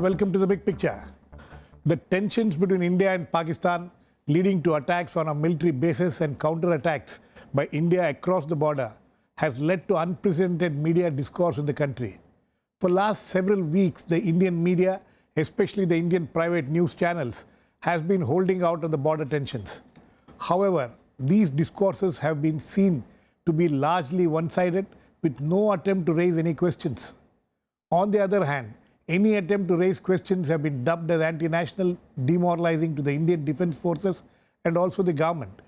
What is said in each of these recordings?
welcome to the Big Picture. The tensions between India and Pakistan leading to attacks on our military bases and counter-attacks by India across the border has led to unprecedented media discourse in the country. For last several weeks, the Indian media, especially the Indian private news channels, has been holding out on the border tensions. However, these discourses have been seen to be largely one-sided, with no attempt to raise any questions. On the other hand, any attempt to raise questions have been dubbed as anti-national, demoralizing to the Indian Defence Forces and also the government.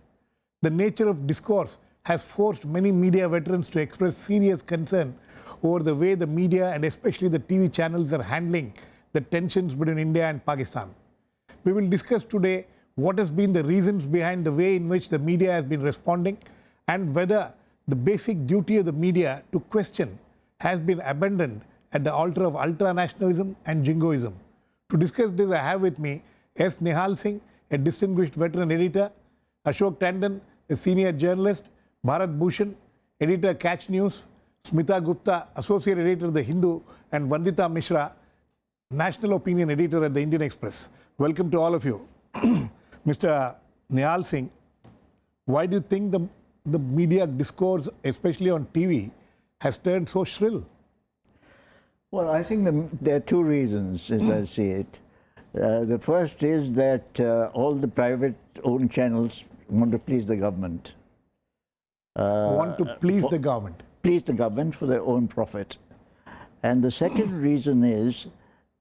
The nature of discourse has forced many media veterans to express serious concern over the way the media and especially the TV channels are handling the tensions between India and Pakistan. We will discuss today what has been the reasons behind the way in which the media has been responding and whether the basic duty of the media to question has been abandoned at the altar of ultra-nationalism and jingoism. To discuss this, I have with me S.Nihal Singh, a distinguished veteran editor, Ashok Tandon, a senior journalist, Bharat Bhushan, editor Catch News, Smita Gupta, associate editor of The Hindu, and Vandita Mishra, national opinion editor at the Indian Express. Welcome to all of you. Mr. Nihal Singh, why do you think the media discourse, especially on TV, has turned so shrill? Well, I think there are two reasons, as I see it. The first is that all the private-owned channels want to please the government. Want to please the government? Please the government for their own profit. And the second reason is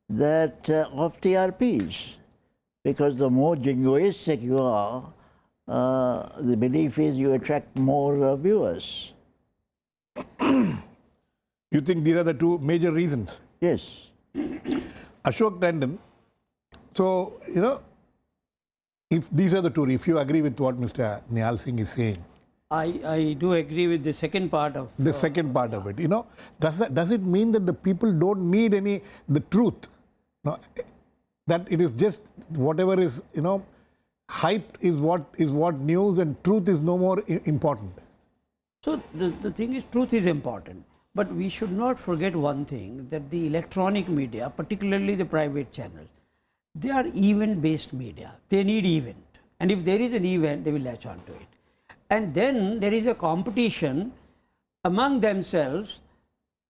that of TRPs, because the more jingoistic you are, the belief is you attract more viewers. You think these are the two major reasons? Yes. Ashok Tandon, so, if these are the two, if you agree with what Mr. Nihal Singh is saying. I do agree with the second part of... The second part of it, does it mean that the people don't need the truth? No, that it is just whatever is, hype is what news and truth is no more important? So the thing is, truth is important. But we should not forget one thing, that the electronic media, particularly the private channels, they are event-based media. They need event. And if there is an event, they will latch on to it. And then there is a competition among themselves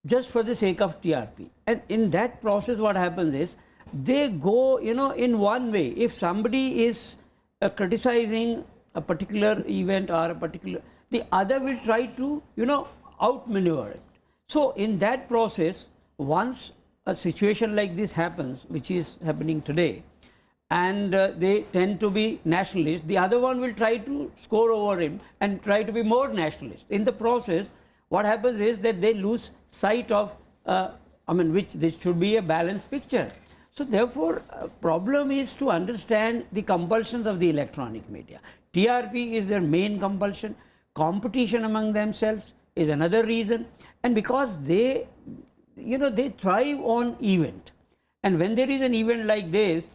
just for the sake of TRP. And in that process, what happens is, they go, in one way. If somebody is criticizing a particular event or a particular, the other will try to, outmaneuver it. So in that process, once a situation like this happens, which is happening today, and they tend to be nationalist, the other one will try to score over him and try to be more nationalist. In the process, what happens is that they lose sight of, which this should be a balanced picture. So therefore, problem is to understand the compulsions of the electronic media. TRP is their main compulsion. Competition among themselves is another reason. And because they thrive on event. And when there is an event like this,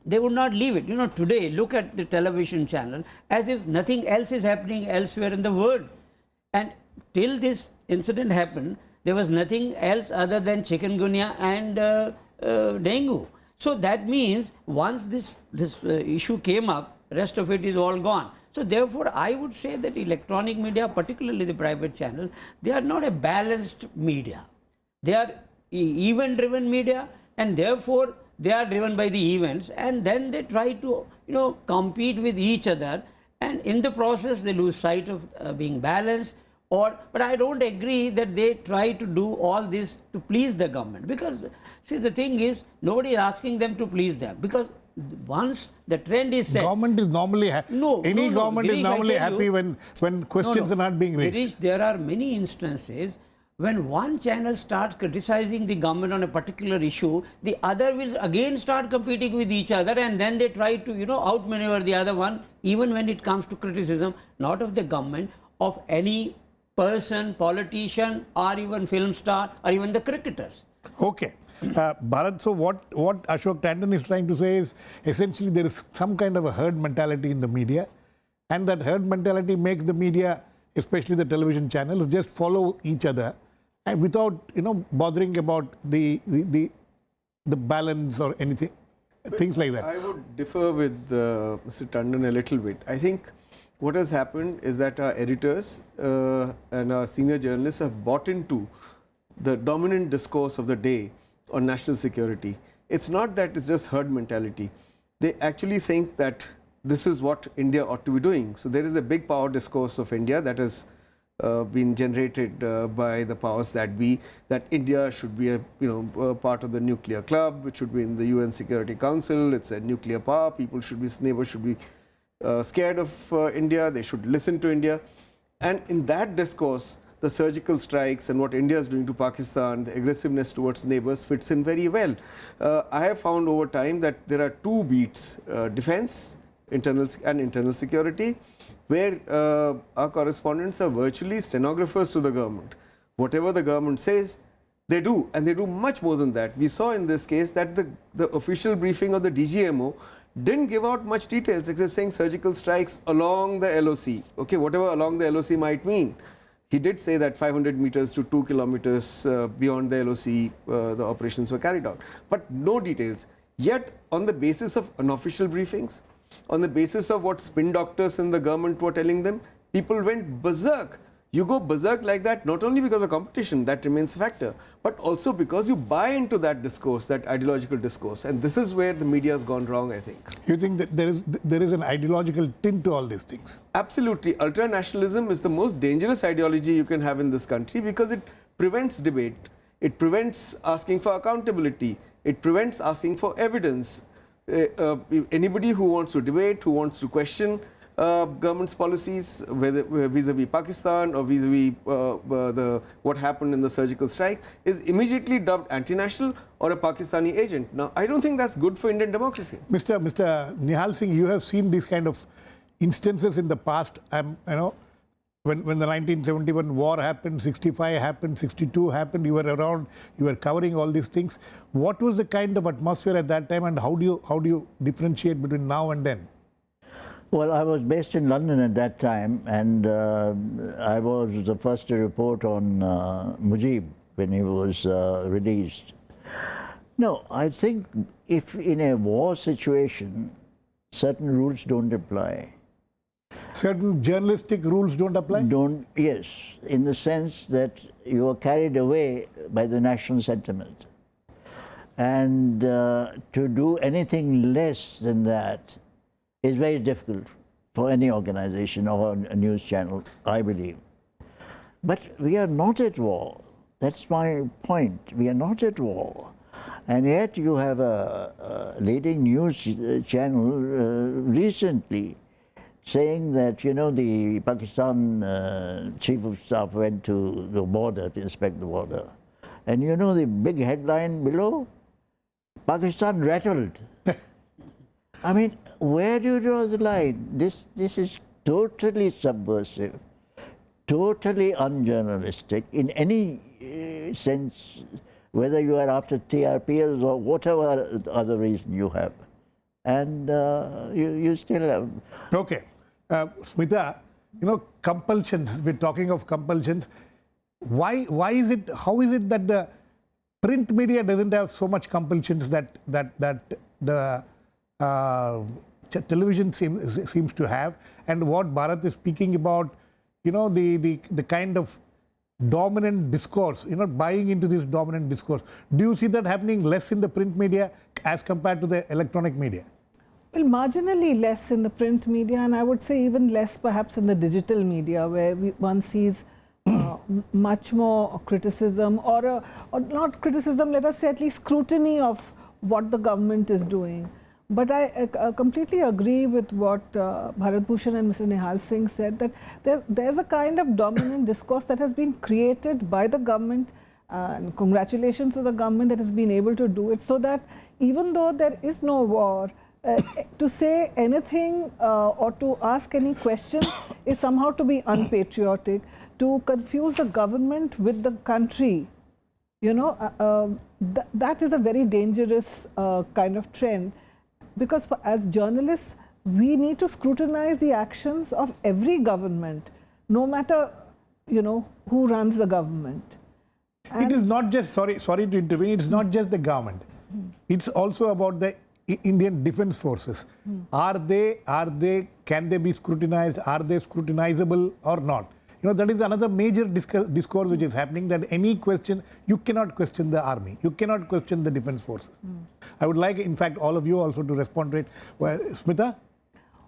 they would not leave it. Today, look at the television channel as if nothing else is happening elsewhere in the world. And till this incident happened, there was nothing else other than chikungunya and dengue. So that means once this issue came up, rest of it is all gone. So therefore, I would say that electronic media, particularly the private channels, they are not a balanced media. They are event-driven media, and therefore they are driven by the events, and then they try to compete with each other, and in the process they lose sight of being balanced. But I don't agree that they try to do all this to please the government, because see, the thing is, nobody is asking them to please them, because once the trend is set... Government is normally happy. Any government Girish, is normally happy when questions are not being raised. Girish, there are many instances when one channel starts criticizing the government on a particular issue, the other will again start competing with each other, and then they try to outmaneuver the other one, even when it comes to criticism, not of the government, of any person, politician, or even film star, or even the cricketers. Okay. Bharat, so what Ashok Tandon is trying to say is essentially there is some kind of a herd mentality in the media, and that herd mentality makes the media, especially the television channels, just follow each other and without bothering about the the balance or anything, things like that? I would differ with Mr. Tandon a little bit. I think what has happened is that our editors and our senior journalists have bought into the dominant discourse of the day on national security. It's not that it's just herd mentality. They actually think that this is what India ought to be doing. So there is a big power discourse of India that has been generated by the powers that be, that India should be a part of the nuclear club, it should be in the UN Security Council, it's a nuclear power, neighbors should be scared of India, they should listen to India. And in that discourse, the surgical strikes and what India is doing to Pakistan, the aggressiveness towards neighbors fits in very well. I have found over time that there are two beats, defense and internal security, where our correspondents are virtually stenographers to the government. Whatever the government says, they do, and they do much more than that. We saw in this case that the official briefing of the DGMO didn't give out much details except saying surgical strikes along the LOC. Okay, whatever along the LOC might mean. He did say that 500 meters to 2 kilometers beyond the LOC, the operations were carried out. But no details. Yet, on the basis of unofficial briefings, on the basis of what spin doctors in the government were telling them, people went berserk. You go berserk like that not only because of competition, that remains a factor, but also because you buy into that discourse, that ideological discourse. And this is where the media has gone wrong, I think. You think that there is an ideological tint to all these things? Absolutely. Ultranationalism is the most dangerous ideology you can have in this country because it prevents debate. It prevents asking for accountability. It prevents asking for evidence. Anybody who wants to debate, who wants to question government's policies, whether vis-a-vis Pakistan or vis-a-vis what happened in the surgical strikes, is immediately dubbed anti-national or a Pakistani agent. Now, I don't think that's good for Indian democracy. Mr. Nihal Singh, you have seen these kind of instances in the past. When the 1971 war happened, 65 happened, 62 happened, you were around, you were covering all these things. What was the kind of atmosphere at that time, and how do you differentiate between now and then? Well, I was based in London at that time, and I was the first to report on Mujib when he was released. No, I think if in a war situation, certain rules don't apply. Certain journalistic rules don't apply? Yes, in the sense that you are carried away by the national sentiment. And to do anything less than that is very difficult for any organization or a news channel, I believe. But we are not at war. That's my point. We are not at war. And yet you have a leading news channel recently saying that, the Pakistan chief of staff went to the border to inspect the border. And the big headline below? Pakistan rattled. I mean, where do you draw the line? This is totally subversive, totally unjournalistic in any sense, whether you are after TRPs or whatever other reason you have. And you still have... Okay. Smita, compulsions, we're talking of compulsions. Why is it, how is it that the print media doesn't have so much compulsions that the television seems to have? And what Bharat is speaking about, the kind of dominant discourse, buying into this dominant discourse. Do you see that happening less in the print media as compared to the electronic media? Well, marginally less in the print media, and I would say even less perhaps in the digital media, where one sees much more criticism or not criticism, let us say at least scrutiny of what the government is doing. But I completely agree with what Bharat Bhushan and Mr. Nihal Singh said, that there's a kind of dominant discourse that has been created by the government, and congratulations to the government that has been able to do it, so that even though there is no war, to say anything or to ask any questions is somehow to be unpatriotic, to confuse the government with the country. That is a very dangerous kind of trend, because as journalists, we need to scrutinize the actions of every government, no matter who runs the government. It is not just, sorry to intervene, it's not just the government. It's also about the Indian defense forces. Can they be scrutinized? Are they scrutinizable or not? You know, that is another major discourse which is happening, that any question, you cannot question the army, you cannot question the defense forces. I would like, in fact, all of you also to respond to it. Well, Smita?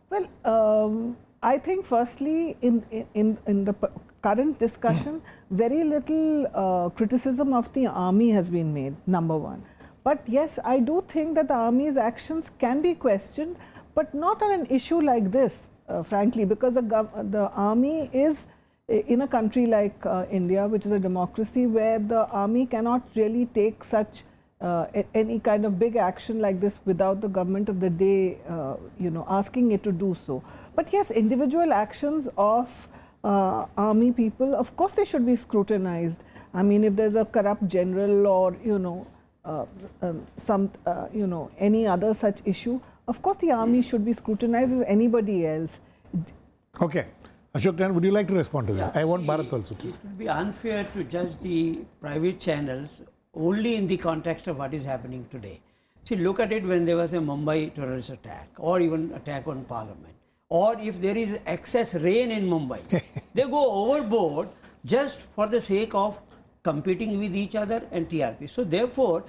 Well, I think firstly, in the current discussion, very little criticism of the army has been made, number one. But yes, I do think that the army's actions can be questioned, but not on an issue like this, frankly, because the army is in a country like India, which is a democracy, where the army cannot really take such any kind of big action like this without the government of the day, you know, asking it to do so. But yes, individual actions of army people, of course, they should be scrutinized. I mean, if there's a corrupt general or, you know, you know, any other such issue, of course, the army should be scrutinized as anybody else. Okay. Ashok, would you like to respond to that? Yeah, I want see, Bharat also to. It would be unfair to judge the private channels only in the context of what is happening today. See, look at it when there was a Mumbai terrorist attack or even attack on parliament, or if there is excess rain in Mumbai, they go overboard just for the sake of competing with each other and TRP. So therefore,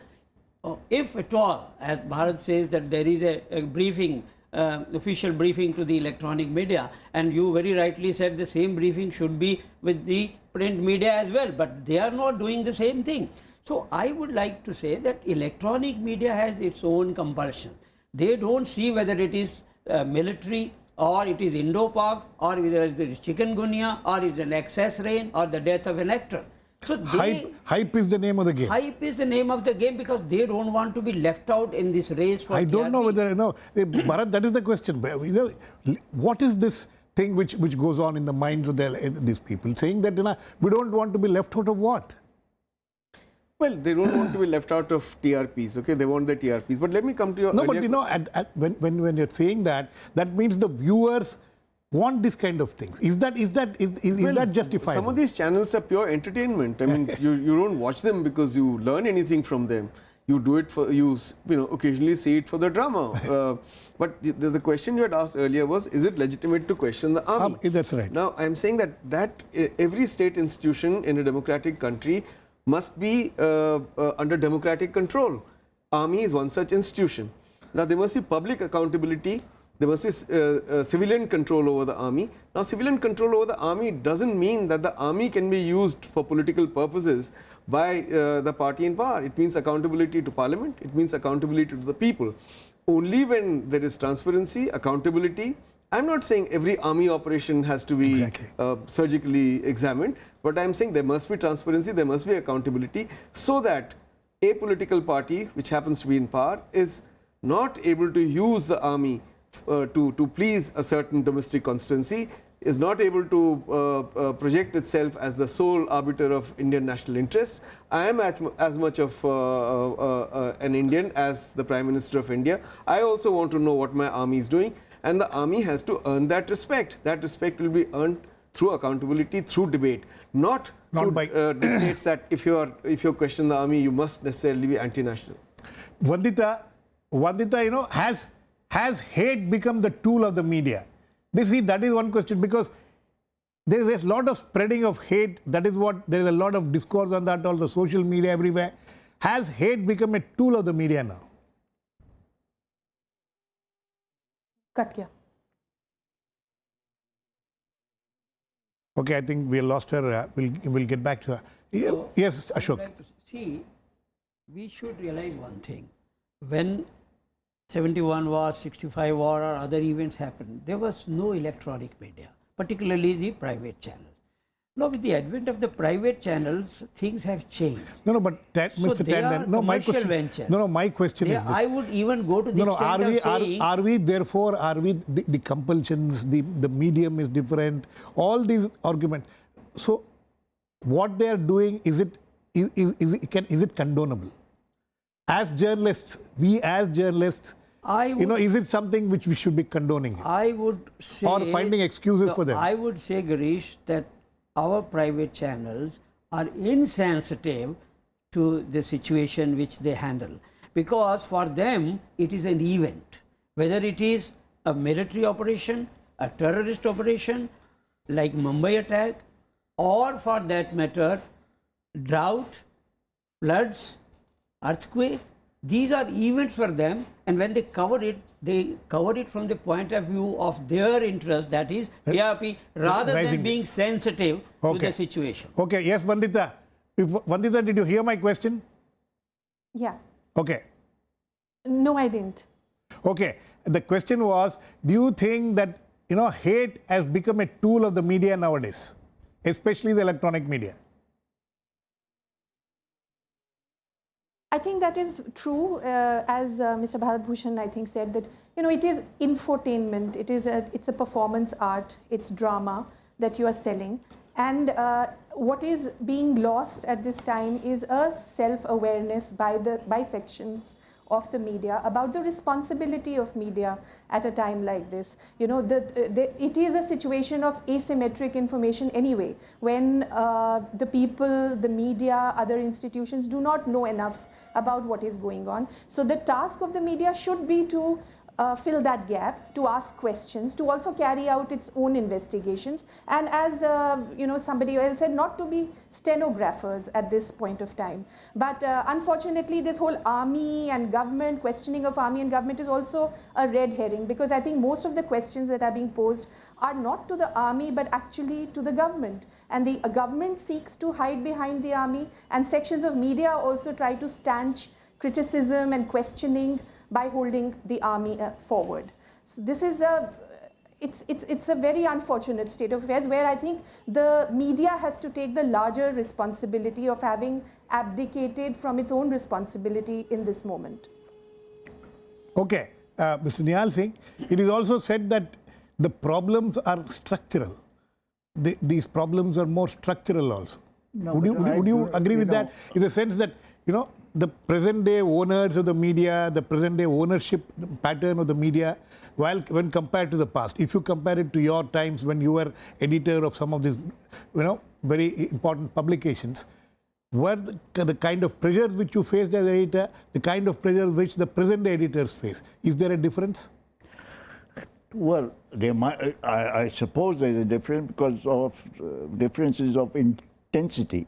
if at all, as Bharat says that there is a briefing, official briefing to the electronic media, and you very rightly said the same briefing should be with the print media as well, but they are not doing the same thing. So I would like to say that electronic media has its own compulsion. They don't see whether it is military or it is Indo-Pak or whether it is chikungunya or it is an excess rain or the death of an actor. So Hype is the name of the game. Hype is the name of the game because they don't want to be left out in this race for I don't know TRP. whether, you know, Bharat, that is the question. What is this thing which goes on in the minds of these people, saying that, you know, we don't want to be left out of what? Well, they don't want to be left out of TRPs, okay? They want the TRPs. But let me come to your No, earlier but you know, when you're saying that, that means the viewers want this kind of things. Is that justifiable? Some of these channels are pure entertainment. I mean, you don't watch them because you learn anything from them. You do it for, you know, occasionally see it for the drama. But the question you had asked earlier was, is it legitimate to question the army? That's right. Now, I'm saying that every state institution in a democratic country must be under democratic control. Army is one such institution. Now, there must be public accountability. There must be civilian control over the army. Now, civilian control over the army doesn't mean that the army can be used for political purposes by the party in power. It means accountability to parliament. It means accountability to the people. Only when there is transparency, accountability. I'm not saying every army operation has to be surgically examined, but I'm saying there must be transparency, there must be accountability, so that a political party which happens to be in power is not able to use the army to please a certain domestic constituency, is not able to project itself as the sole arbiter of Indian national interests. I am as much of an Indian as the Prime Minister of India. I also want to know what my army is doing, and the army has to earn that respect. That respect will be earned through accountability, through debate, not through by dictates that if you question the army, you must necessarily be anti-national. Vandita, you know, has hate become the tool of the media? That is one question, because there is a lot of spreading of hate. That is what, there is a lot of discourse on that, all the social media everywhere. Has hate become a tool of the media now? Cut kiya. Okay, I think we lost her. We'll get back to her. So, Yes, I would Ashok. like to see, we should realize one thing. When 71 war, 65 war or other events happened, there was no electronic media, particularly the private channels. Now, with the advent of the private channels, things have changed. No, but So Mr. they are Tandon, no, my commercial question. ventures. No, my question They, is this. I would even go to the extent of saying, are we therefore, the compulsions, the medium is different, all these arguments. So what they are doing, is it condonable? As journalists, is it something which we should be condoning? I would say, or finding excuses for them? I would say, Girish, that our private channels are insensitive to the situation which they handle. because for them it is an event, whether it is a military operation, a terrorist operation like Mumbai attack, or for that matter drought, floods, earthquake. These are events for them, and when they cover it from the point of view of their interest, that is TRP, rather than Rising. being sensitive to Okay. the situation. Okay, yes, Vandita. Vandita, did you hear my question? Yeah. Okay. No, I didn't. Okay. The question was, do you think that, hate has become a tool of the media nowadays, especially the electronic media? I think that is true, as Mr. Bharat Bhushan, I think, said that, it is infotainment, it's a performance art, it's drama that you are selling. And what is being lost at this time is a self-awareness by sections of the media about the responsibility of media at a time like this. It is a situation of asymmetric information anyway, when the people, the media, other institutions do not know enough about what is going on. So the task of the media should be to fill that gap, to ask questions, to also carry out its own investigations, and as somebody else said, not to be stenographers at this point of time. But unfortunately, this whole army and government, questioning of army and government is also a red herring, because I think most of the questions that are being posed are not to the army but actually to the government, and the government seeks to hide behind the army, and sections of media also try to stanch criticism and questioning by holding the army forward. So this is it's a very unfortunate state of affairs, where I think the media has to take the larger responsibility of having abdicated from its own responsibility in this moment. Okay, Mr. Nihal Singh, it is also said that the problems are structural. These problems are more structural also. No, would you agree with that, in the sense that, the present day owners of the media, the present day ownership pattern of the media, when compared to the past, if you compare it to your times when you were editor of some of these, very important publications, were the kind of pressure which you faced as editor, the kind of pressure which the present day editors face, is there a difference? Well, I suppose there is a difference because of differences of intensity.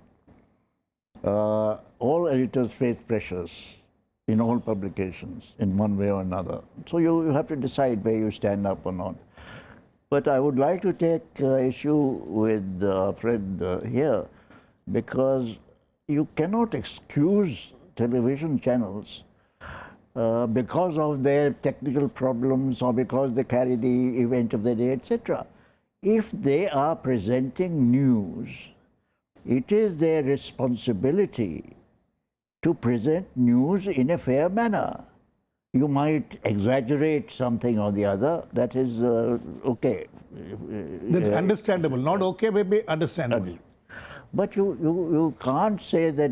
All editors face pressures in all publications in one way or another. So you have to decide where you stand up or not. But I would like to take issue with Fred here, because you cannot excuse television channels because of their technical problems or because they carry the event of the day, etc. If they are presenting news, it is their responsibility to present news in a fair manner. You might exaggerate something or the other, that is okay. That's understandable, not okay, maybe understandable. But you can't say that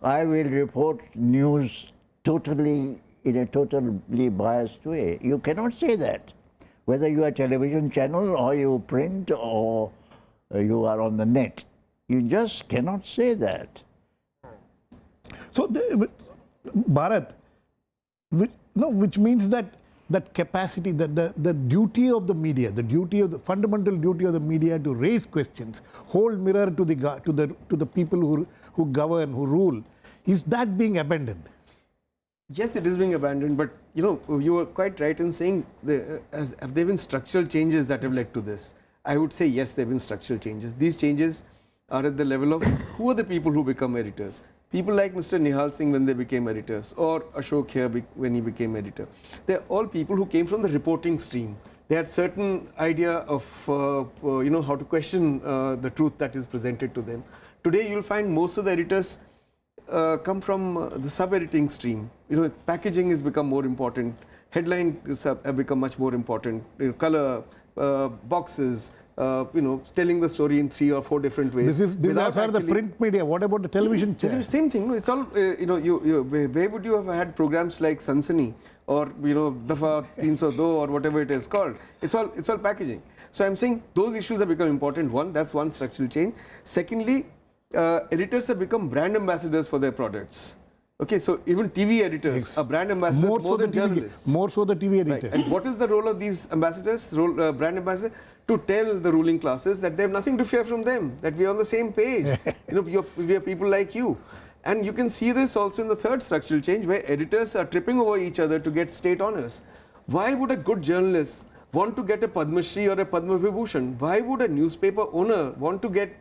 I will report news totally in a totally biased way. You cannot say that. Whether you are a television channel or you print or you are on the net. You just cannot say that. So, Bharat, which means that capacity, the duty of the media, the fundamental duty of the media to raise questions, hold mirror to the people who govern, who rule, is that being abandoned? Yes, it is being abandoned, but you were quite right in saying have there been structural changes that have led to this? I would say yes, there have been structural changes. These changes are at the level of who are the people who become editors. People like Mr. Nihal Singh when they became editors, or Ashok here when he became editor. They're all people who came from the reporting stream. They had certain idea of how to question the truth that is presented to them. Today you'll find most of the editors come from the sub-editing stream. Packaging has become more important. Headlines have become much more important. Color, boxes, telling the story in 3 or 4 different ways. This is the print media. What about the television channel? Same thing. It's all, where would you have had programs like Sansani or, Dafa 302 or whatever it is called? It's all packaging. So I'm saying those issues have become important. That's one structural change. Secondly, editors have become brand ambassadors for their products. Okay, so even TV editors are brand ambassadors more than journalists. More so the TV Right. editors. And what is the role of these ambassadors, brand ambassadors? To tell the ruling classes that they have nothing to fear from them, that we are on the same page. We are people like you. And you can see this also in the third structural change, where editors are tripping over each other to get state honors. Why would a good journalist want to get a Padma Shri or a Padma Vibhushan? Why would a newspaper owner want to get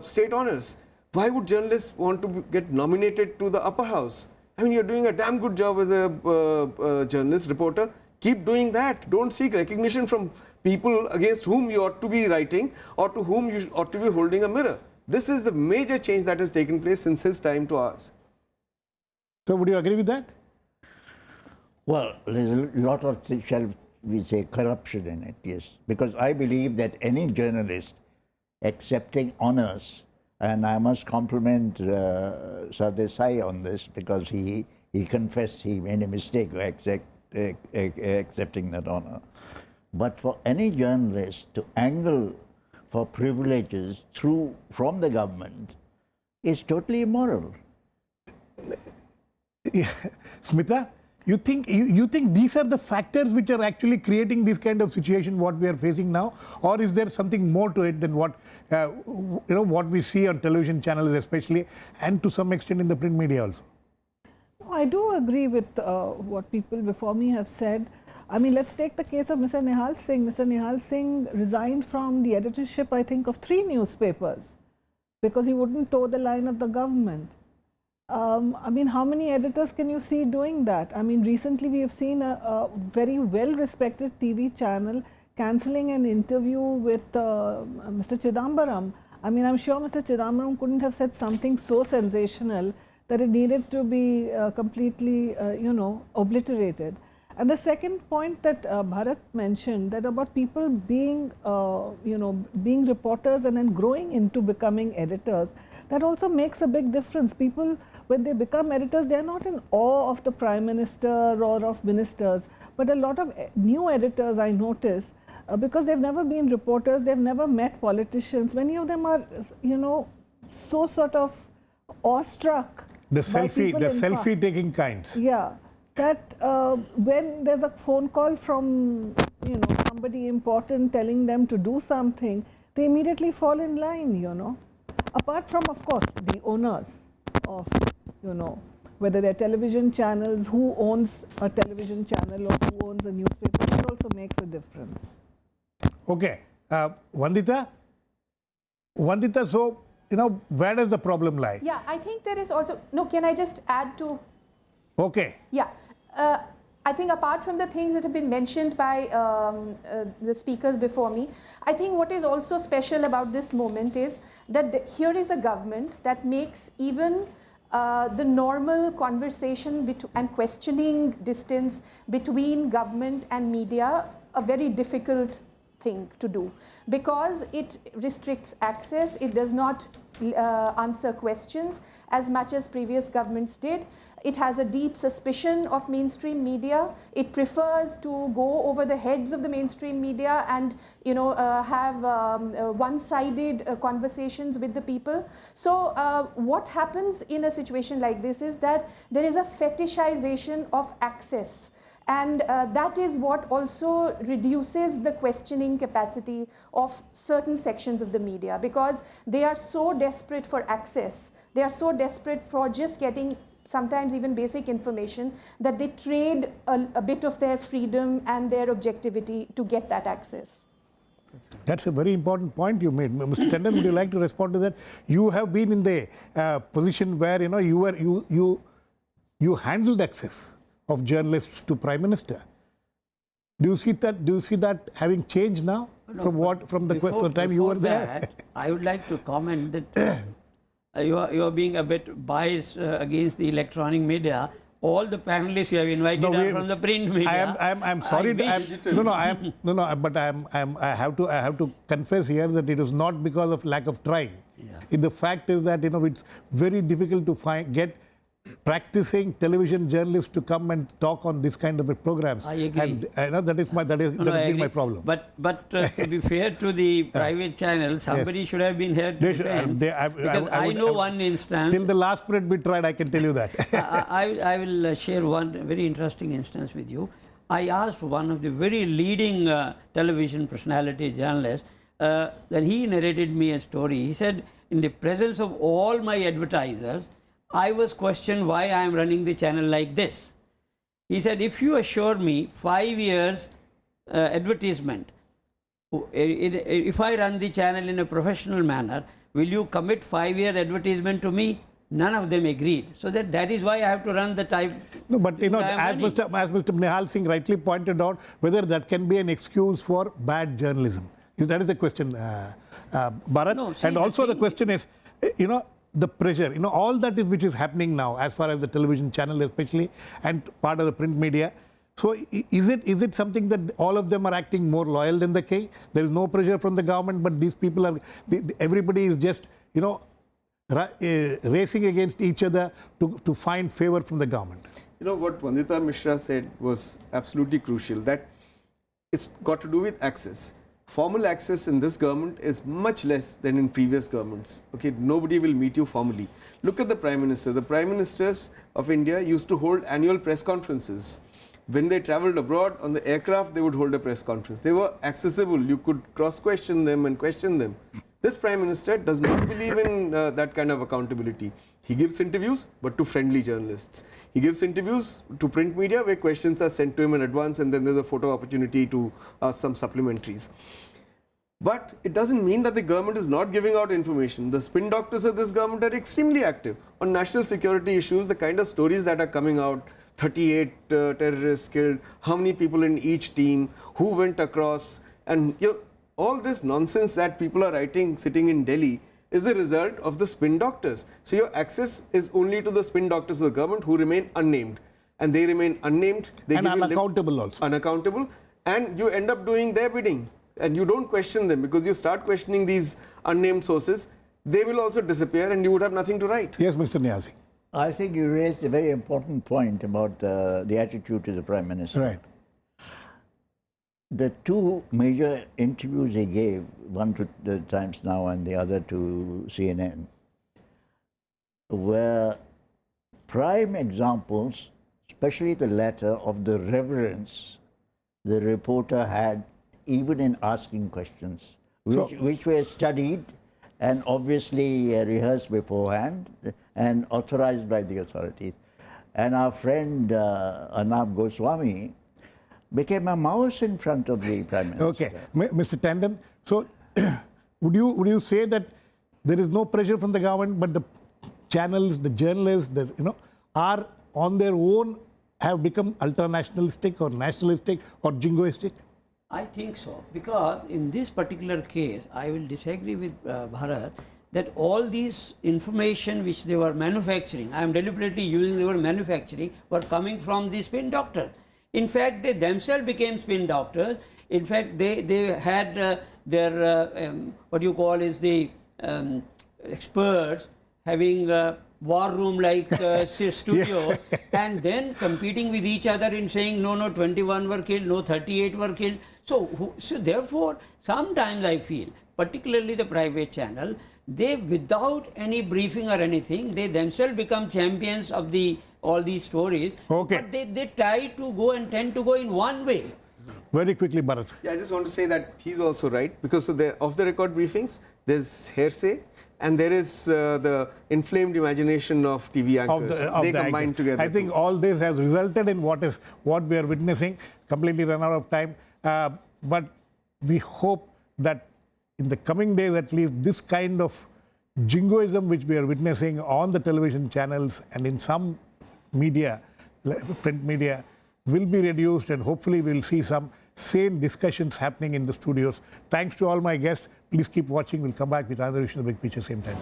state honors? Why would journalists want to get nominated to the upper house? I mean, you're doing a damn good job as a journalist, reporter. Keep doing that. Don't seek recognition from people against whom you ought to be writing or to whom you ought to be holding a mirror. This is the major change that has taken place since his time to ours. So would you agree with that? Well, there's a lot of, shall we say, corruption in it, yes. Because I believe that any journalist accepting honors, and I must compliment Sardesai on this, because he confessed he made a mistake by accepting that honor. But for any journalist to angle for privileges from the government is totally immoral. Smita, you think these are the factors which are actually creating this kind of situation what we are facing now, or is there something more to it than what what we see on television channels especially, and to some extent in the print media also? I do agree with what people before me have said. I mean, let's take the case of Mr. Nihal Singh. Mr. Nihal Singh resigned from the editorship, I think, of 3 newspapers because he wouldn't toe the line of the government. I mean, how many editors can you see doing that? I mean, recently we have seen a very well-respected TV channel cancelling an interview with Mr. Chidambaram. I mean, I'm sure Mr. Chidambaram couldn't have said something so sensational that it needed to be completely, obliterated. And the second point that Bharat mentioned, that about people being, being reporters and then growing into becoming editors, that also makes a big difference. People, when they become editors, they are not in awe of the Prime Minister or of ministers, but a lot of new editors I notice, because they've never been reporters, they've never met politicians, many of them are, so sort of awestruck. The selfie taking kinds. Yeah. That when there's a phone call from somebody important telling them to do something, they immediately fall in line, Apart from, of course, the owners of, whether they're television channels, who owns a television channel or who owns a newspaper, that also makes a difference. Okay. Vandita, so, where does the problem lie? Yeah, I think there is also, can I just add to? Okay. Yeah. I think apart from the things that have been mentioned by the speakers before me, I think what is also special about this moment is that here is a government that makes even the normal conversation and questioning distance between government and media a very difficult thing to do, because it restricts access, it does not answer questions as much as previous governments did. It has a deep suspicion of mainstream media. It prefers to go over the heads of the mainstream media and have one-sided conversations with the people. So what happens in a situation like this is that there is a fetishization of access. And that is what also reduces the questioning capacity of certain sections of the media, because they are so desperate for access, they are so desperate for just getting sometimes even basic information, that they trade a bit of their freedom and their objectivity to get that access. That's a very important point you made. Mr. Tandon, would you like to respond to that? You have been in the position where you handled access of journalists to Prime Minister. Do you see that having changed now from the time you were there? I would like to comment that you are being a bit biased against the electronic media. All the panelists you have invited are from the print media. I'm sorry. But I have to confess here that it is not because of lack of trying. Yeah. The fact is that it's very difficult to get practicing television journalists to come and talk on this kind of a programs. I agree. And I know that is my that is No, that I has been agree. my problem. But to be fair to the private channel, somebody should have been here to They should- defend. Because I would- know one instance. Till the last minute we tried, I can tell you that. I will share one very interesting instance with you. I asked one of the very leading television personality journalists, then he narrated me a story. He said, in the presence of all my advertisers, I was questioned why I am running the channel like this. He said, if you assure me 5 years advertisement, if I run the channel in a professional manner, will you commit 5-year advertisement to me? None of them agreed. So that is why I have to run the type. No, but you know, as money. Mr. Nihal Singh rightly pointed out, whether that can be an excuse for bad journalism. That is the question, Bharat. No, see, and the also the thing- question is, you know, the pressure, you know, all that is which is happening now, as far as the television channel especially, and part of the print media. So is it something that all of them are acting more loyal than the king? There is no pressure from the government, but these people are, everybody is just, you know, racing against each other to find favor from the government. You know what Vandita Mishra said was absolutely crucial, that it's got to do with access. Formal access in this government is much less than in previous governments. Okay, nobody will meet you formally. Look at the Prime Minister. The Prime Ministers of India used to hold annual press conferences. When they traveled abroad on the aircraft, they would hold a press conference. They were accessible. You could cross-question them and question them. This Prime Minister does not believe in that kind of accountability. He gives interviews, but to friendly journalists. He gives interviews to print media where questions are sent to him in advance, and then there's a photo opportunity to ask some supplementaries. But it doesn't mean that the government is not giving out information. The spin doctors of this government are extremely active on national security issues, the kind of stories that are coming out, 38 terrorists killed, how many people in each team, who went across, and you know, all this nonsense that people are writing sitting in Delhi is the result of the spin doctors. So your access is only to the spin doctors of the government who remain unnamed. And they remain unnamed. They And give you unaccountable also. unaccountable. And you end up doing their bidding. And you don't question them, because you start questioning these unnamed sources, they will also disappear and you would have nothing to write. Yes, Mr. Nihal Singh. I think you raised a very important point about the attitude to the Prime Minister. Right. The two major interviews he gave, one to the Times Now and the other to CNN, were prime examples, especially the latter, of the reverence the reporter had even in asking questions, which were studied and obviously rehearsed beforehand and authorized by the authorities. And our friend Arnab Goswami became a mouse in front of the Prime Minister. Okay, Mr. Tandon. So, would you say that there is no pressure from the government, but the channels, the journalists, are on their own, have become ultra-nationalistic or nationalistic or jingoistic? I think so, because in this particular case, I will disagree with Bharat that all these information which they were manufacturing, I am deliberately using the word manufacturing, were coming from the spin doctor. In fact, they themselves became spin doctors. In fact, they had their, what you call is the experts having war room like studio, and then competing with each other in saying no 21 were killed, no 38 were killed. So therefore sometimes I feel, particularly the private channel, they without any briefing or anything, they themselves become champions of all these stories. Okay. But they try to go and tend to go in one way. Very quickly, Bharat. Yeah, I just want to say that he's also right, because of the off-the-record briefings, there's hearsay, and there is the inflamed imagination of TV anchors. They combine together. I think all this has resulted in what we are witnessing. Completely run out of time, but we hope that in the coming days, at least, this kind of jingoism which we are witnessing on the television channels and in some media, print media, will be reduced, and hopefully we'll see some sane discussions happening in the studios. Thanks to all my guests. Please keep watching. We'll come back with another issue of the Big Picture same time.